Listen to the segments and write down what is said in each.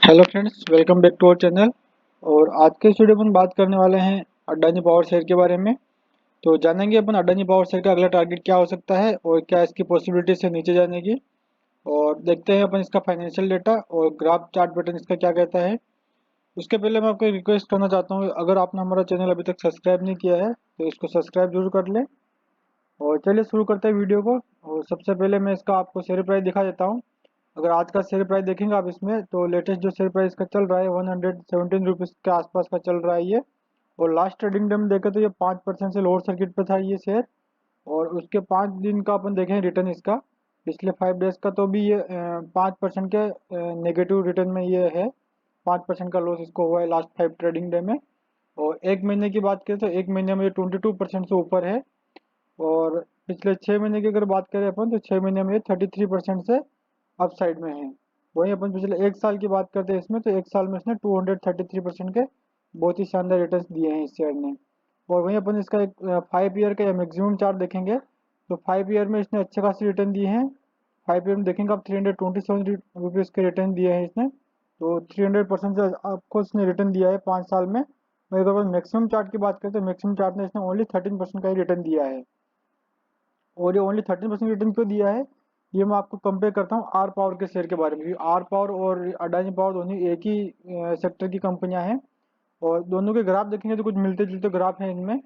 Hello friends, welcome back to our channel. और आज के इस वीडियो में हम बात करने वाले हैं अडानी पावर शेयर के बारे में। तो जानेंगे अपन अडानी पावर शेयर का अगला टारगेट क्या हो सकता है और क्या इसकी पॉसिबिलिटीज है नीचे जाने की। और देखते हैं अपन इसका फाइनेंशियल डेटा और ग्राफ चार्ट पैटर्न इसका क्या कहता है। उसके पहले मैं आपको रिक्वेस्ट करना चाहता हूँ, अगर आपने हमारा चैनल अभी तक सब्सक्राइब नहीं किया है तो इसको सब्सक्राइब जरूर कर लें। और चलिए शुरू करते हैं वीडियो को। और सबसे पहले मैं इसका आपको शेयर प्राइस दिखा देता हूँ। अगर आज का शेयर प्राइस देखेंगे आप इसमें, तो लेटेस्ट जो शेयर प्राइस का चल रहा है 117 रुपीज़ के आसपास का चल रहा है ये। और लास्ट ट्रेडिंग डे में देखें तो ये 5% से लोअर सर्किट पे था ये शेयर। और उसके 5 दिन का अपन देखें रिटर्न इसका, पिछले 5 डेज का, तो भी ये 5% के नेगेटिव रिटर्न में ये है। 5% का लॉस इसको हुआ है लास्ट 5 ट्रेडिंग डे में। और एक महीने की बात करें तो एक महीने में ये 22% से ऊपर है। और पिछले 6 महीने की अगर बात करें अपन, तो 6 महीने में ये 33% से अप साइड में है। वहीं अपन पिछले एक साल की बात करते हैं इसमें, तो एक साल में इसने 233% के बहुत ही शानदार रिटर्न्स दिए हैं इस शेयर ने। और वहीं अपन इसका एक 5 ईयर का या मैक्सिमम चार्ट देखेंगे, तो 5 ईयर में इसने अच्छे खासे रिटर्न दिए हैं। 5 ईयर में देखेंगे आप 327 रुपीज़ के रिटर्न दिए हैं इसने। तो 300% से आपको इसने रिटर्न दिया है 5 साल में। वहीं अगर अपन मैक्सिमम चार्ट की बात करते हैं, मैक्सिमम चार्ट में इसने ओनली 13% का ही रिटर्न दिया है। और ये ओनली 13% रिटर्न क्यों दिया है, ये मैं आपको कंपेयर करता हूँ आर पावर के शेयर के बारे में। आर पावर और अडानी पावर दोनों एक ही सेक्टर की कंपनियां हैं। और दोनों के ग्राफ देखेंगे तो कुछ मिलते जुलते ग्राफ हैं इनमें।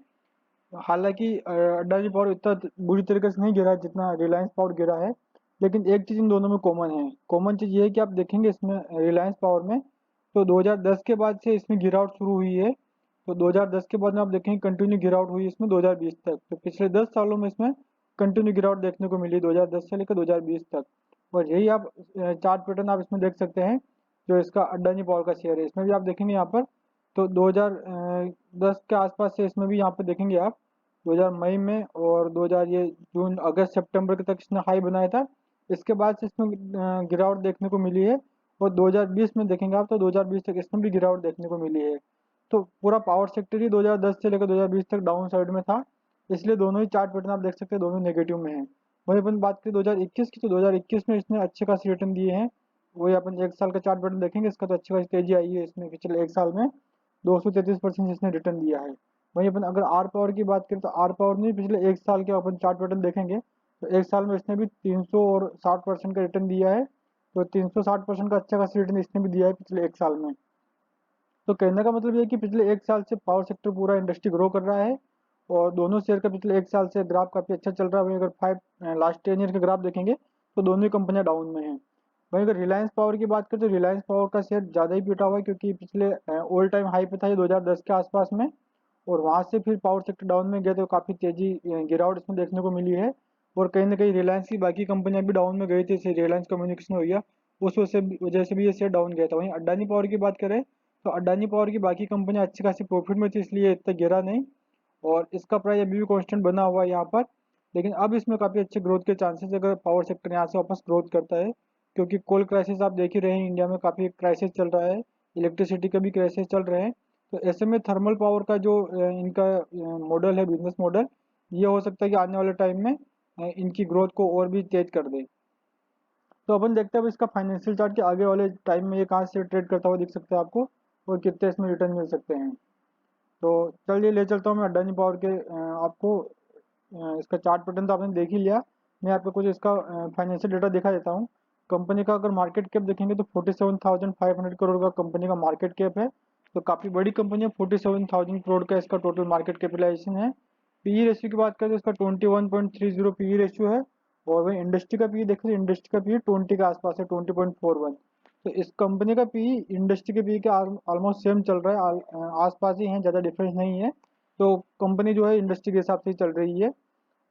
हालांकि अडानी पावर इतना बुरी तरीके से नहीं गिरा है जितना रिलायंस पावर गिरा है। लेकिन एक चीज़ इन दोनों में कॉमन है। कॉमन चीज़ ये है कि आप देखेंगे इसमें रिलायंस पावर में, तो 2010 के बाद से इसमें गिरावट शुरू हुई है। तो 2010 के बाद में आप देखेंगे कंटिन्यू गिरावट हुई इसमें 2020 तक। तो पिछले 10 सालों में इसमें कंटिन्यू गिरावट देखने को मिली 2010 से लेकर 2020 तक। और यही आप चार्ट पैटर्न आप इसमें देख सकते हैं। जो इसका अडानी पावर का शेयर है इसमें भी आप देखेंगे यहाँ पर, तो 2010 के आसपास से इसमें भी यहाँ पर देखेंगे आप 2000 मई में, और 2000 ये जून अगस्त सितंबर के तक इसने हाई बनाया था। इसके बाद से इसमें गिरावट देखने को मिली है। और 2020 में देखेंगे आप, तो 2020 तक इसमें भी गिरावट देखने को मिली है। तो पूरा पावर सेक्टर ही 2010 से लेकर 2020 तक डाउन साइड में था। इसलिए दोनों ही चार्ट पैटर्न आप देख सकते हैं, दोनों नेगेटिव में हैं। वहीं अपन बात करें 2021 की, तो 2021 में इसने अच्छे खासी रिटर्न दिए हैं। वही अपन एक साल का चार्ट पैटर्न देखेंगे, इसका तो अच्छी खासी तेजी आई है इसमें पिछले एक साल में। 233% इसने रिटर्न दिया है। वहीं अपन अगर आर पावर की बात करें, तो आर पावर ने पिछले एक साल के अपन चार्ट पैटर्न देखेंगे, तो एक साल में इसने भी 360% का रिटर्न दिया है। तो 360% का अच्छा खासा रिटर्न इसने भी दिया है पिछले एक साल में। तो कहने का मतलब ये है कि पिछले एक साल से पावर सेक्टर पूरा इंडस्ट्री ग्रो कर रहा है। और दोनों शेयर का पिछले एक साल से ग्राफ काफ़ी अच्छा चल रहा है। वहीं अगर लास्ट 10 ईयर के ग्राफ देखेंगे, तो दोनों ही कंपनियां डाउन में हैं। वहीं अगर रिलायंस पावर की बात करें, तो रिलायंस पावर का शेयर ज़्यादा ही पिटा हुआ है, क्योंकि पिछले ऑल टाइम हाई पे था ये 2010 के आसपास में। और वहाँ से फिर पावर सेक्टर डाउन में गया तो काफ़ी तेजी गिरावट इसमें देखने को मिली है। और कहीं ना कहीं रिलायंस की बाकी कंपनियां भी डाउन में गई थी, जैसे रिलायंस कम्युनिकेशन हो गया, उस वजह से भी ये शेयर डाउन गया था। वहीं अडानी पावर की बात करें, तो अडानी पावर की बाकी कंपनियां अच्छी खासी प्रॉफिट में थी, इसलिए इतना गिरा नहीं। और इसका प्राइस अभी भी कांस्टेंट बना हुआ है यहाँ पर। लेकिन अब इसमें काफ़ी अच्छे ग्रोथ के चांसेस अगर पावर सेक्टर यहाँ से वापस ग्रोथ करता है, क्योंकि कोल क्राइसिस आप देख ही रहे हैं, इंडिया में काफ़ी क्राइसिस चल रहा है। इलेक्ट्रिसिटी का भी क्राइसिस चल रहे हैं। तो ऐसे में थर्मल पावर का जो इनका मॉडल है, बिजनेस मॉडल, ये हो सकता है कि आने वाले टाइम में इनकी ग्रोथ को और भी तेज कर दे। तो अपन देखते हैं अब इसका फाइनेंशियल चार्ट के आगे वाले टाइम में ये कहाँ से ट्रेड करता हुआ दिख सकता है आपको, और कितने इसमें रिटर्न मिल सकते हैं। तो चलिए ले चलता हूँ मैं अडानी पावर के आपको इसका चार्ट पैटर्न तो आपने देख ही लिया। मैं आपको कुछ इसका फाइनेंशियल डेटा दिखा देता हूँ। कंपनी का अगर मार्केट कैप देखेंगे, तो 47,500 करोड़ का कंपनी का मार्केट कैप है। तो काफ़ी बड़ी कंपनी है, 47,000 करोड़ का इसका टोटल मार्केट कैपिटलाइजेशन है। पीई रेशियो की बात करें तो इसका 21.30 पीई रेशियो है। और वही इंडस्ट्री का पीई देखें, तो इंडस्ट्री का पीई 20 के आसपास है, 20.41। तो इस कंपनी का पीई इंडस्ट्री के पीई के ऑलमोस्ट सेम चल रहा है, आसपास ही है, ज़्यादा डिफरेंस नहीं है। तो कंपनी जो है इंडस्ट्री के हिसाब से ही चल रही है।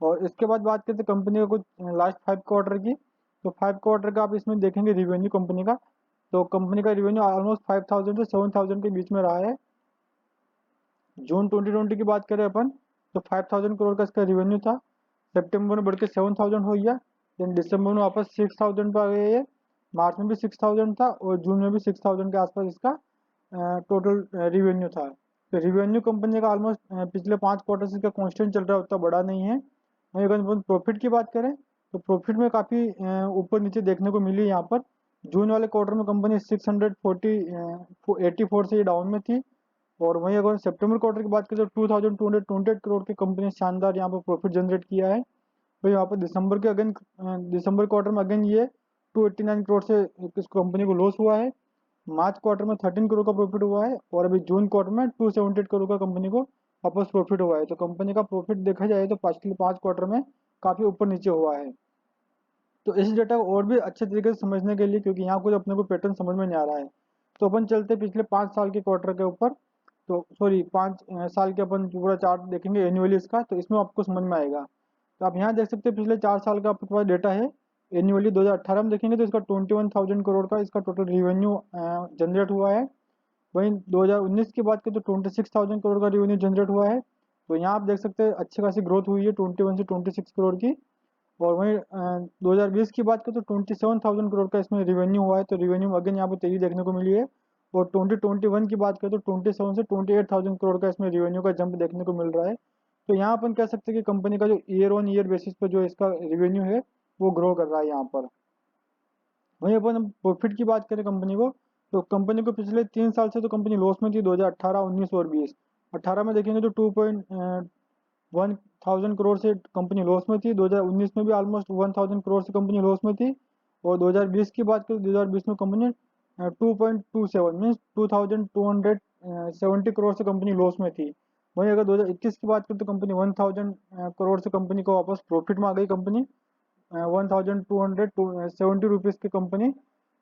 और इसके बाद बात करते हैं कंपनी का कुछ लास्ट 5 क्वार्टर की। तो 5 क्वार्टर का आप इसमें देखेंगे रिवेन्यू कंपनी का। तो कंपनी का रिवेन्यू ऑलमोस्ट 5,000 से 7,000 के बीच में रहा है। जून 2020 की बात करें अपन, तो 5,000 करोड़ का इसका रिवेन्यू था। सितंबर में बढ़ के 7,000 हो गया। देन दिसंबर में वापस 6,000 पर आ गया ये। मार्च में भी 6,000 था, और जून में भी 6,000 के आसपास इसका टोटल रिवेन्यू था। तो रिवेन्यू कंपनी का ऑलमोस्ट पिछले 5 क्वार्टर से इसका कॉन्स्टेंट चल रहा है, उतना बड़ा नहीं है। वहीं अगर अपन प्रॉफिट की बात करें, तो प्रॉफिट में काफ़ी ऊपर नीचे देखने को मिली यहाँ पर। जून वाले क्वार्टर में कंपनी 684 से ये डाउन में थी। और वहीं अगर सितंबर क्वार्टर की बात करें तो 2228 करोड़ की कंपनी ने शानदार यहाँ पर प्रॉफिट जनरेट किया है। तो यहाँ पर दिसंबर क्वार्टर में अगेन ये 289 करोड़ से इस कंपनी को लॉस हुआ है। मार्च क्वार्टर में 13 करोड़ का प्रॉफिट हुआ है और अभी जून क्वार्टर में 278 करोड़ का कंपनी को वापस प्रॉफिट हुआ है। तो कंपनी का प्रॉफिट देखा जाए तो पिछले 5 क्वार्टर में काफ़ी ऊपर नीचे हुआ है। तो इस डेटा को और भी अच्छे तरीके से समझने के लिए, क्योंकि यहाँ कुछ अपने को पैटर्न समझ में नहीं आ रहा है, तो अपन चलते पिछले 5 साल के क्वार्टर के ऊपर। तो सॉरी 5 साल के अपन पूरा चार्ट देखेंगे एनुअली इसका, तो इसमें आपको समझ में आएगा। तो आप यहाँ देख सकते हैं पिछले 4 साल का आपके पास डेटा है। एनुअली 2018 में देखेंगे तो इसका 21,000 करोड़ का इसका टोटल रिवेन्यू जनरेट हुआ है। वहीं 2019 की बात करें तो 26,000 करोड़ का रेवेन्यू जनरेट हुआ है। तो यहाँ आप देख सकते हैं अच्छी खासी ग्रोथ हुई है 21 से 26 करोड़ की। और वहीं 2020 की बात करें तो 27,000 करोड़ का इसमें रिवेन्यू हुआ है। तो रिवेन्यू अगेन यहाँ पर तेजी देखने को मिली है। और 2021 की बात करें तो 27 से 28,000 करोड़ का इसमें रिवेन्यू का जंप देखने को मिल रहा है। तो यहाँ अपन कह सकते हैं कि कंपनी का जो ईयर ऑन ईयर बेसिस पर जो इसका रिवेन्यू है वो ग्रो कर रहा है यहाँ पर। वहीं अपन प्रॉफिट की बात करें कंपनी को, तो कंपनी को पिछले 3 साल से तो कंपनी लॉस में थी 2018, 19 और 20। 18 में देखेंगे तो 2.1 करोड़ से कंपनी लॉस में थी। 2019 में भी ऑलमोस्ट 1,000 करोड़ से कंपनी लॉस में थी। और 2020 की बात करें 2020 में कंपनी 2.27 मीन्स 2,270 करोड़ से कंपनी लॉस में थी। वहीं अगर 2021 की बात करें तो कंपनी 1,000 करोड़ से कंपनी को वापस प्रॉफिट में आ गई। कंपनी 1,270 रुपीज़ की कंपनी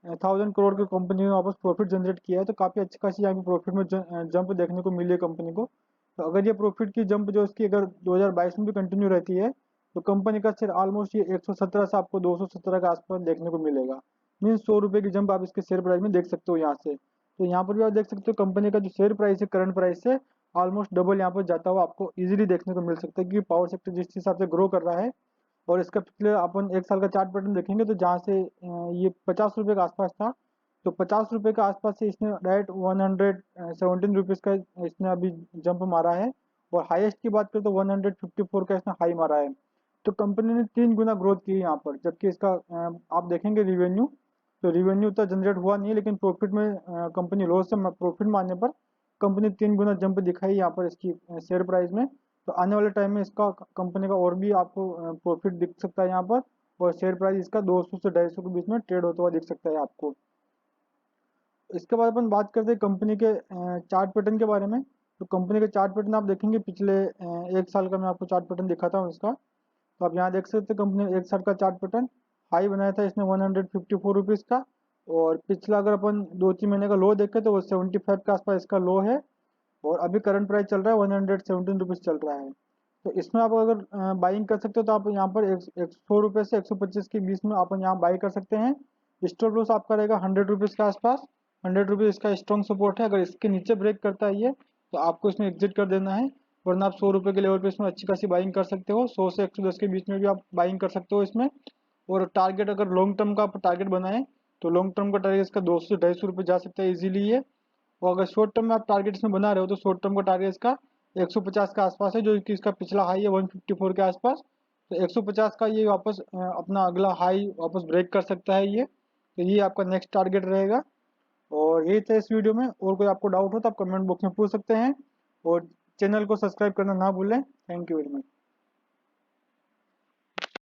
1,000 करोड़ की कंपनी ने वापस प्रॉफिट जनरेट किया है। तो काफ़ी अच्छी खासी यहाँ पे प्रॉफिट में जंप देखने को मिली है कंपनी को। तो अगर ये प्रॉफिट की जंप जो इसकी अगर 2022 में भी कंटिन्यू रहती है तो कंपनी का शेयर ऑलमोस्ट ये 117 से आपको 217 के आसपास देखने को मिलेगा। मीन्स 100 रुपये की जंप आप इसके शेयर प्राइस में देख सकते हो यहाँ से। तो यहाँ पर भी आप देख सकते हो कंपनी का जो शेयर प्राइस है करंट प्राइस से ऑलमोस्ट डबल यहाँ पर जाता हुआ आपको इजीली देखने को मिल सकता है, क्योंकि पावर सेक्टर जिस हिसाब से ग्रो कर रहा है। और इसका पिछले अपन 1 साल का चार्ट पैटर्न देखेंगे तो जहाँ से ये 50 रुपये के आसपास था, तो 50 रुपये के आसपास से इसने डायरेक्ट 117 रुपीज़ का इसने अभी जंप मारा है। और हाईएस्ट की बात करें तो 154 का इसने हाई मारा है। तो कंपनी ने 3 गुना ग्रोथ की है यहाँ पर। जबकि इसका आप देखेंगे रिवेन्यू, तो रिवेन्यू उतना जनरेट हुआ नहीं है, लेकिन प्रॉफिट में कंपनी लॉस से प्रॉफिट में आने पर कंपनी 3 गुना जंप दिखाई यहाँ पर इसकी शेयर प्राइस में। तो आने वाले टाइम में इसका कंपनी का और भी आपको प्रॉफिट दिख सकता है यहाँ पर। और शेयर प्राइस इसका 200 से 250 के बीच में ट्रेड होता हुआ दिख सकता है आपको। इसके बाद अपन बात करते हैं कंपनी के चार्ट पैटर्न के बारे में। तो कंपनी के चार्ट पैटर्न आप देखेंगे पिछले 1 साल का मैं आपको चार्ट पैटर्न दिखाता हूँ इसका। तो आप यहाँ देख सकते हैं कंपनी ने 1 साल का चार्ट पैटर्न हाई बनाया था इसने 154 रुपीज़ का। और पिछला अगर अपन 2-3 महीने का लो देखें तो वो 75 के आसपास इसका लो है। और अभी करंट प्राइस चल रहा है 117 रुपीज़ चल रहा है। तो इसमें आप अगर बाइंग कर सकते हो तो आप यहाँ पर 100 रुपये से 125 के बीच में आप यहाँ बाई कर सकते हैं। स्टॉप लॉस आपका रहेगा 100 रुपीज़ के आसपास। 100 रुपीज़ इसका स्ट्रॉन्ग सपोर्ट है। अगर इसके नीचे ब्रेक करता है ये तो आपको इसमें एग्जिट कर देना है। वरना आप 100 रुपये के लेवल पे इसमें अच्छी खासी बाइंग कर सकते हो। 100 से 110 के बीच में भी आप बाइंग कर सकते हो इसमें। और टारगेट अगर लॉन्ग टर्म का आप टारगेट बनाएं तो लॉन्ग टर्म का टारगेट इसका 200 से 250 रुपये जा सकता है इजीली ये। और अगर शॉर्ट टर्म में आप टारगेट इसमें बना रहे हो तो शॉर्ट टर्म का टारगेट इसका 150 के आसपास है, जो कि इसका पिछला हाई है 154 के आसपास। तो 150 का ये वापस अपना अगला हाई वापस ब्रेक कर सकता है ये। तो ये आपका नेक्स्ट टारगेट रहेगा। और यही था इस वीडियो में। और कोई आपको डाउट हो तो आप कमेंट बॉक्स में पूछ सकते हैं। और चैनल को सब्सक्राइब करना ना भूलें। Thank you very much.